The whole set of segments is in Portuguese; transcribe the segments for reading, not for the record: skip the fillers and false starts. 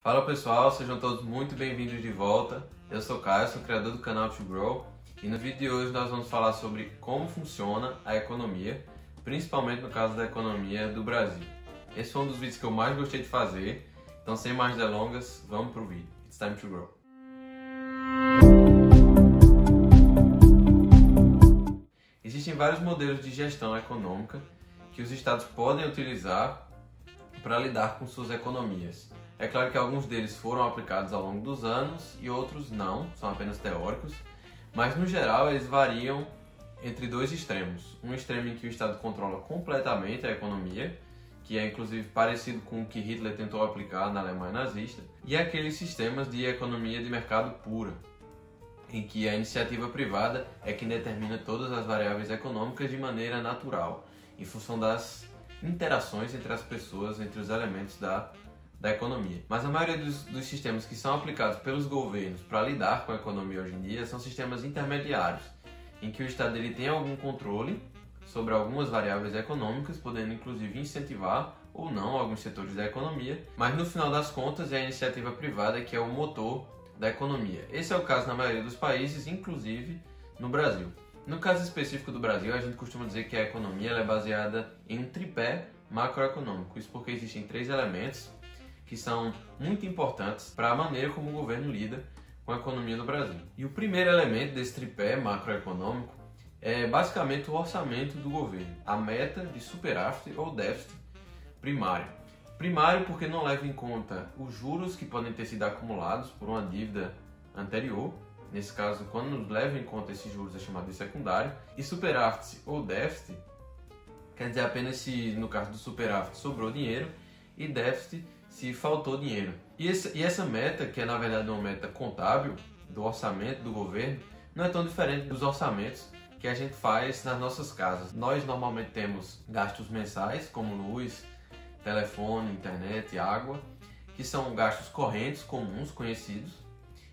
Fala pessoal, sejam todos muito bem-vindos de volta. Eu sou Caio, sou criador do canal To Grow e no vídeo de hoje nós vamos falar sobre como funciona a economia, principalmente no caso da economia do Brasil. Esse foi um dos vídeos que eu mais gostei de fazer, então sem mais delongas, vamos pro vídeo. It's time to grow. Existem vários modelos de gestão econômica que os estados podem utilizar para lidar com suas economias. É claro que alguns deles foram aplicados ao longo dos anos e outros não, são apenas teóricos, mas no geral eles variam entre dois extremos. Um extremo em que o Estado controla completamente a economia, que é inclusive parecido com o que Hitler tentou aplicar na Alemanha nazista, e aqueles sistemas de economia de mercado pura, em que a iniciativa privada é quem determina todas as variáveis econômicas de maneira natural, em função das interações entre as pessoas, entre os elementos da economia. Mas a maioria dos sistemas que são aplicados pelos governos para lidar com a economia hoje em dia são sistemas intermediários, em que o Estado ele tem algum controle sobre algumas variáveis econômicas, podendo inclusive incentivar ou não alguns setores da economia, mas no final das contas é a iniciativa privada que é o motor da economia. Esse é o caso na maioria dos países, inclusive no Brasil. No caso específico do Brasil, a gente costuma dizer que a economia ela é baseada em um tripé macroeconômico. Isso porque existem três elementos que são muito importantes para a maneira como o governo lida com a economia do Brasil. E o primeiro elemento desse tripé macroeconômico é basicamente o orçamento do governo, a meta de superávit ou déficit primário. Primário porque não leva em conta os juros que podem ter sido acumulados por uma dívida anterior. Nesse caso, quando leva em conta esses juros é chamado de secundário. E superávit ou déficit quer dizer apenas se, no caso do superávit, sobrou dinheiro, e déficit se faltou dinheiro. E essa meta, que é na verdade uma meta contábil do orçamento do governo, não é tão diferente dos orçamentos que a gente faz nas nossas casas. Nós normalmente temos gastos mensais, como luz, telefone, internet, água, que são gastos correntes, comuns, conhecidos,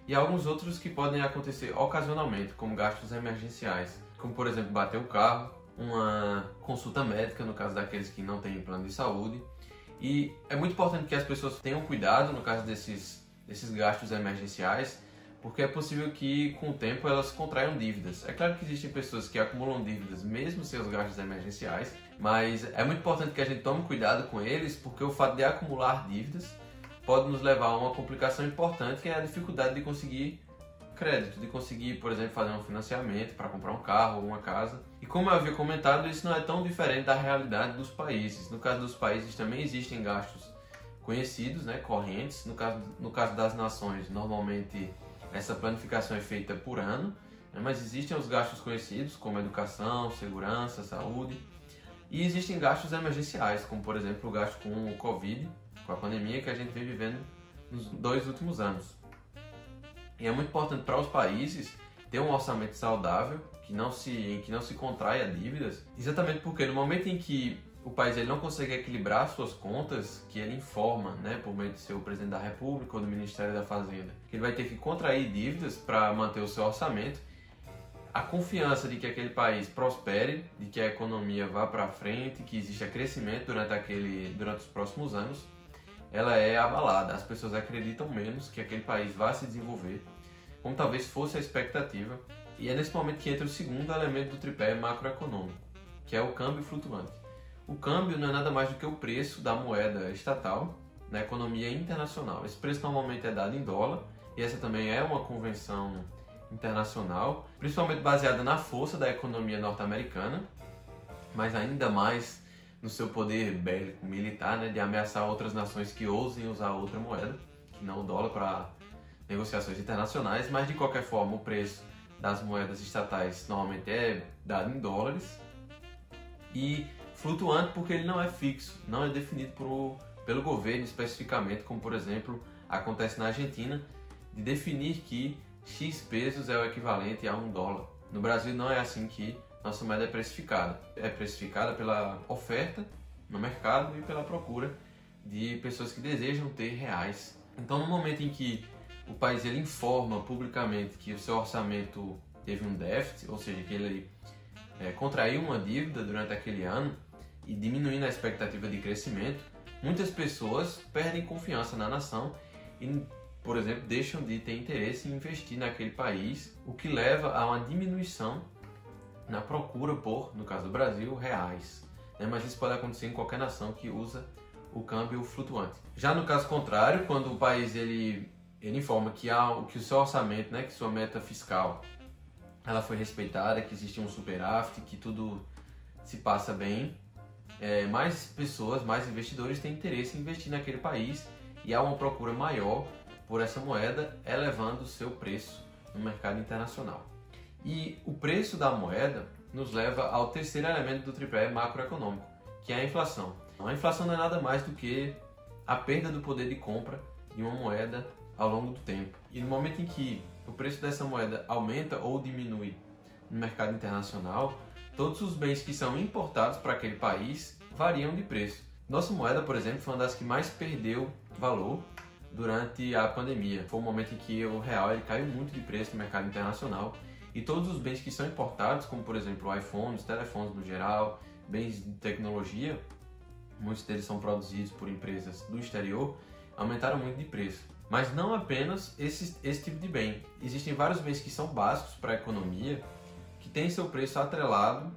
e alguns outros que podem acontecer ocasionalmente, como gastos emergenciais, como por exemplo bater o carro, uma consulta médica, no caso daqueles que não têm plano de saúde. E é muito importante que as pessoas tenham cuidado no caso desses gastos emergenciais, porque é possível que com o tempo elas contraiam dívidas. É claro que existem pessoas que acumulam dívidas mesmo sem os gastos emergenciais, mas é muito importante que a gente tome cuidado com eles, porque o fato de acumular dívidas pode nos levar a uma complicação importante, que é a dificuldade de conseguir crédito, de conseguir, por exemplo, fazer um financiamento para comprar um carro ou uma casa. E como eu havia comentado, isso não é tão diferente da realidade dos países. No caso dos países também existem gastos conhecidos, né, correntes. No caso das nações, normalmente essa planificação é feita por ano, né, mas existem os gastos conhecidos, como educação, segurança, saúde. E existem gastos emergenciais, como por exemplo o gasto com o Covid, com a pandemia que a gente vem vivendo nos 2 últimos anos. E é muito importante para os países ter um orçamento saudável, que não se contraia dívidas, exatamente porque no momento em que o país ele não consegue equilibrar suas contas, que ele informa, né, por meio de seu presidente da República ou do Ministério da Fazenda, que ele vai ter que contrair dívidas para manter o seu orçamento, a confiança de que aquele país prospere, de que a economia vá para frente, que exista crescimento durante os próximos anos, ela é abalada. As pessoas acreditam menos que aquele país vá se desenvolver, como talvez fosse a expectativa. E é nesse momento que entra o segundo elemento do tripé macroeconômico, que é o câmbio flutuante. O câmbio não é nada mais do que o preço da moeda estatal na economia internacional. Esse preço normalmente é dado em dólar, e essa também é uma convenção internacional, principalmente baseada na força da economia norte-americana, mas ainda mais no seu poder bélico militar, né, de ameaçar outras nações que ousem usar outra moeda, que não o dólar, para negociações internacionais. Mas de qualquer forma o preço das moedas estatais normalmente é dado em dólares, e flutuante porque ele não é fixo, não é definido pelo governo especificamente, como por exemplo acontece na Argentina, de definir que X pesos é o equivalente a $1. No Brasil não é assim que nossa moeda é precificada. É precificada pela oferta no mercado e pela procura de pessoas que desejam ter reais. Então, no momento em que o país ele informa publicamente que o seu orçamento teve um déficit, ou seja, que ele contraiu uma dívida durante aquele ano e diminuindo a expectativa de crescimento, muitas pessoas perdem confiança na nação e, por exemplo, deixam de ter interesse em investir naquele país, o que leva a uma diminuição na procura por, no caso do Brasil, reais. Mas isso pode acontecer em qualquer nação que usa o câmbio flutuante. Já no caso contrário, quando o país ele informa que o seu orçamento, que sua meta fiscal, ela foi respeitada, que existe um superávit, que tudo se passa bem, mais pessoas, mais investidores têm interesse em investir naquele país e há uma procura maior por essa moeda, elevando o seu preço no mercado internacional. E o preço da moeda nos leva ao terceiro elemento do tripé macroeconômico, que é a inflação. A inflação não é nada mais do que a perda do poder de compra de uma moeda ao longo do tempo. E no momento em que o preço dessa moeda aumenta ou diminui no mercado internacional, todos os bens que são importados para aquele país variam de preço. Nossa moeda, por exemplo, foi uma das que mais perdeu valor durante a pandemia. Foi um momento em que o real ele caiu muito de preço no mercado internacional e todos os bens que são importados, como por exemplo iPhones, telefones no geral, bens de tecnologia, muitos deles são produzidos por empresas do exterior, aumentaram muito de preço. Mas não apenas esse tipo de bem. Existem vários bens que são básicos para a economia, que têm seu preço atrelado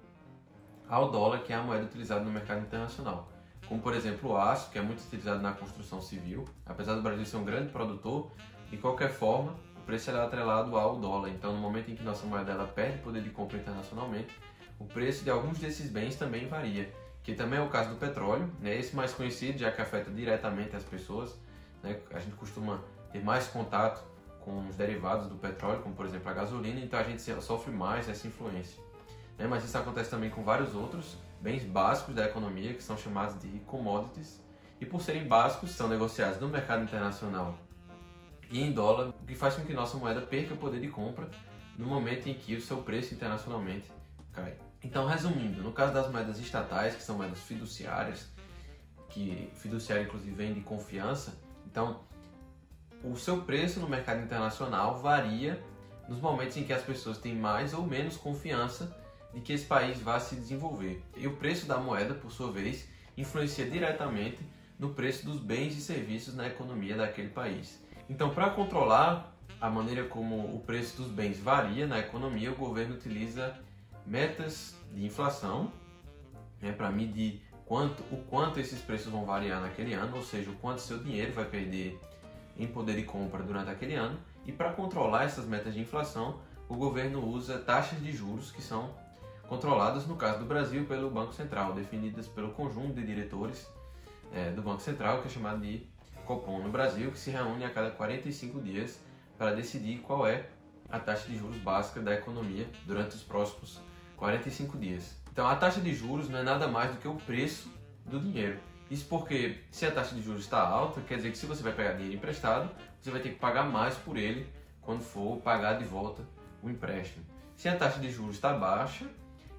ao dólar, que é a moeda utilizada no mercado internacional. Como por exemplo o aço, que é muito utilizado na construção civil. Apesar do Brasil ser um grande produtor, de qualquer forma, o preço é atrelado ao dólar. Então, no momento em que nossa moeda ela perde poder de compra internacionalmente, o preço de alguns desses bens também varia, que também é o caso do petróleo, esse mais conhecido, já que afeta diretamente as pessoas. A gente costuma ter mais contato com os derivados do petróleo, como por exemplo a gasolina, então a gente sofre mais essa influência. Mas isso acontece também com vários outros bens básicos da economia, que são chamados de commodities, e por serem básicos, são negociados no mercado internacional e em dólar, o que faz com que nossa moeda perca poder de compra no momento em que o seu preço internacionalmente cai. Então, resumindo, no caso das moedas estatais, que são moedas fiduciárias, que fiduciária inclusive vem de confiança, então o seu preço no mercado internacional varia nos momentos em que as pessoas têm mais ou menos confiança de que esse país vai se desenvolver. E o preço da moeda, por sua vez, influencia diretamente no preço dos bens e serviços na economia daquele país. Então, para controlar a maneira como o preço dos bens varia na economia, o governo utiliza metas de inflação para medir o quanto esses preços vão variar naquele ano, ou seja, o quanto seu dinheiro vai perder em poder de compra durante aquele ano. E para controlar essas metas de inflação, o governo usa taxas de juros que são controladas, no caso do Brasil, pelo Banco Central, definidas pelo conjunto de diretores do Banco Central, que é chamado de Copom no Brasil, que se reúne a cada 45 dias para decidir qual é a taxa de juros básica da economia durante os próximos 45 dias. Então a taxa de juros não é nada mais do que o preço do dinheiro. Isso porque se a taxa de juros está alta, quer dizer que se você vai pegar dinheiro emprestado, você vai ter que pagar mais por ele quando for pagar de volta o empréstimo. Se a taxa de juros está baixa,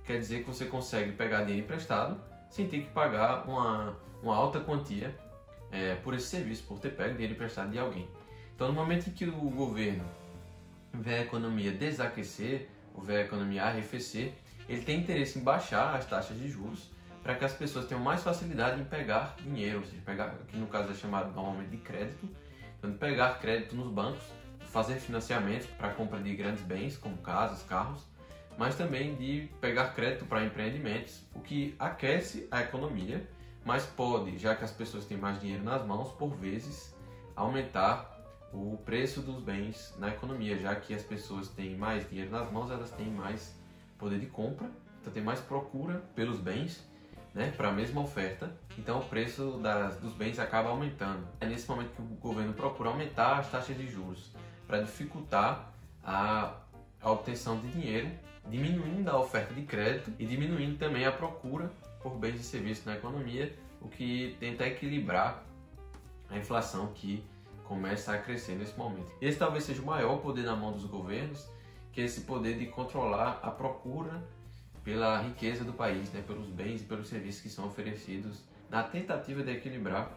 quer dizer que você consegue pegar dinheiro emprestado sem ter que pagar uma alta quantia por esse serviço, por ter pego dinheiro emprestado de alguém. Então, no momento em que o governo vê a economia desaquecer, ou vê a economia arrefecer, ele tem interesse em baixar as taxas de juros para que as pessoas tenham mais facilidade em pegar dinheiro, ou seja, que no caso é chamado normalmente de crédito, então de pegar crédito nos bancos, fazer financiamentos para a compra de grandes bens, como casas, carros, mas também de pegar crédito para empreendimentos, o que aquece a economia, mas pode, já que as pessoas têm mais dinheiro nas mãos, por vezes aumentar o preço dos bens na economia, já que as pessoas têm mais dinheiro nas mãos, elas têm mais poder de compra, então tem mais procura pelos bens, para a mesma oferta, então o preço dos bens acaba aumentando. É nesse momento que o governo procura aumentar as taxas de juros para dificultar a obtenção de dinheiro, diminuindo a oferta de crédito e diminuindo também a procura por bens e serviços na economia, o que tenta equilibrar a inflação que começa a crescer nesse momento. Esse talvez seja o maior poder na mão dos governos, que é esse poder de controlar a procura pela riqueza do país, pelos bens e pelos serviços que são oferecidos, na tentativa de equilibrar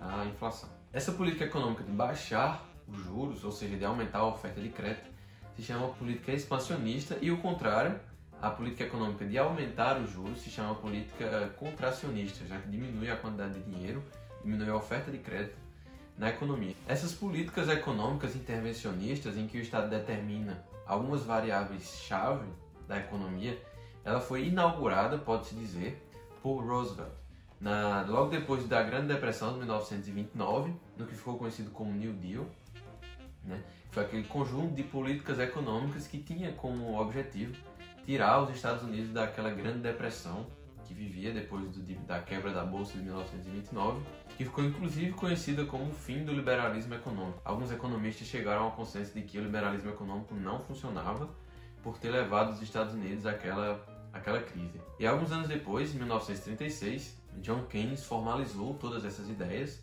a inflação. Essa política econômica de baixar os juros, ou seja, de aumentar a oferta de crédito, se chama política expansionista, e o contrário, a política econômica de aumentar os juros, se chama política contracionista, já que diminui a quantidade de dinheiro, diminui a oferta de crédito, na economia. Essas políticas econômicas intervencionistas, em que o Estado determina algumas variáveis-chave da economia, ela foi inaugurada, pode-se dizer, por Roosevelt, logo depois da Grande Depressão de 1929, no que ficou conhecido como New Deal, né? Foi aquele conjunto de políticas econômicas que tinha como objetivo tirar os Estados Unidos daquela Grande Depressão que vivia depois da quebra da Bolsa de 1929, que ficou inclusive conhecida como o fim do liberalismo econômico. Alguns economistas chegaram ao consenso de que o liberalismo econômico não funcionava por ter levado os Estados Unidos àquela crise. E alguns anos depois, em 1936, John Keynes formalizou todas essas ideias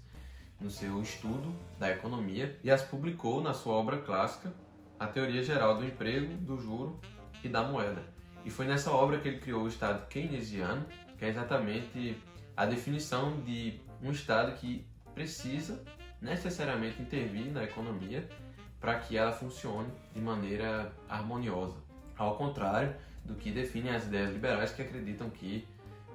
no seu estudo da economia e as publicou na sua obra clássica, A Teoria Geral do Emprego, do Juro e da Moeda. E foi nessa obra que ele criou o Estado keynesiano, que é exatamente a definição de um Estado que precisa necessariamente intervir na economia para que ela funcione de maneira harmoniosa. Ao contrário do que definem as ideias liberais, que acreditam que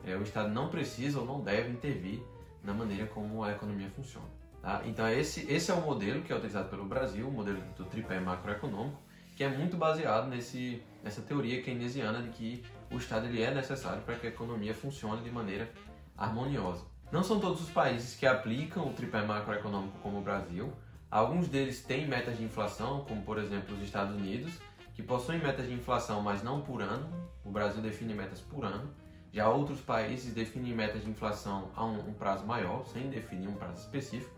o Estado não precisa ou não deve intervir na maneira como a economia funciona. Tá? Então esse é o modelo que é utilizado pelo Brasil, o modelo do tripé macroeconômico, que é muito baseado nessa teoria keynesiana de que o Estado ele é necessário para que a economia funcione de maneira harmoniosa. Não são todos os países que aplicam o tripé macroeconômico como o Brasil. Alguns deles têm metas de inflação, como por exemplo os Estados Unidos, que possuem metas de inflação, mas não por ano. O Brasil define metas por ano. Já outros países definem metas de inflação a um prazo maior, sem definir um prazo específico.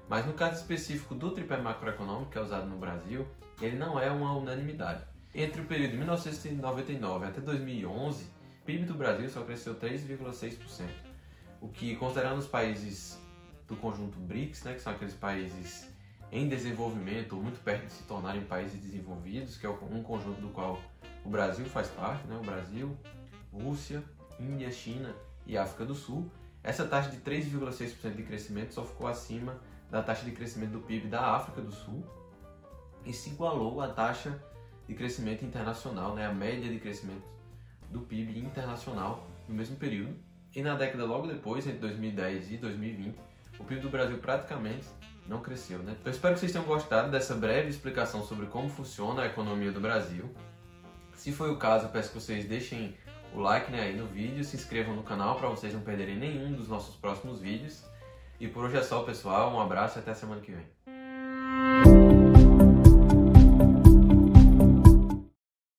Mas no caso específico do tripé macroeconômico, que é usado no Brasil, ele não é uma unanimidade. Entre o período de 1999 até 2011, o PIB do Brasil só cresceu 3,6%. O que, considerando os países do conjunto BRICS, né, que são aqueles países em desenvolvimento ou muito perto de se tornarem países desenvolvidos, que é um conjunto do qual o Brasil faz parte, né, o Brasil, Rússia, Índia, China e África do Sul, essa taxa de 3,6% de crescimento só ficou acima da taxa de crescimento do PIB da África do Sul e se igualou à taxa de crescimento internacional, né, a média de crescimento do PIB internacional no mesmo período. E na década logo depois, entre 2010 e 2020, o PIB do Brasil praticamente não cresceu, né? Eu espero que vocês tenham gostado dessa breve explicação sobre como funciona a economia do Brasil. Se foi o caso, eu peço que vocês deixem o like, né, aí no vídeo, se inscrevam no canal para vocês não perderem nenhum dos nossos próximos vídeos. E por hoje é só, pessoal. Um abraço e até a semana que vem.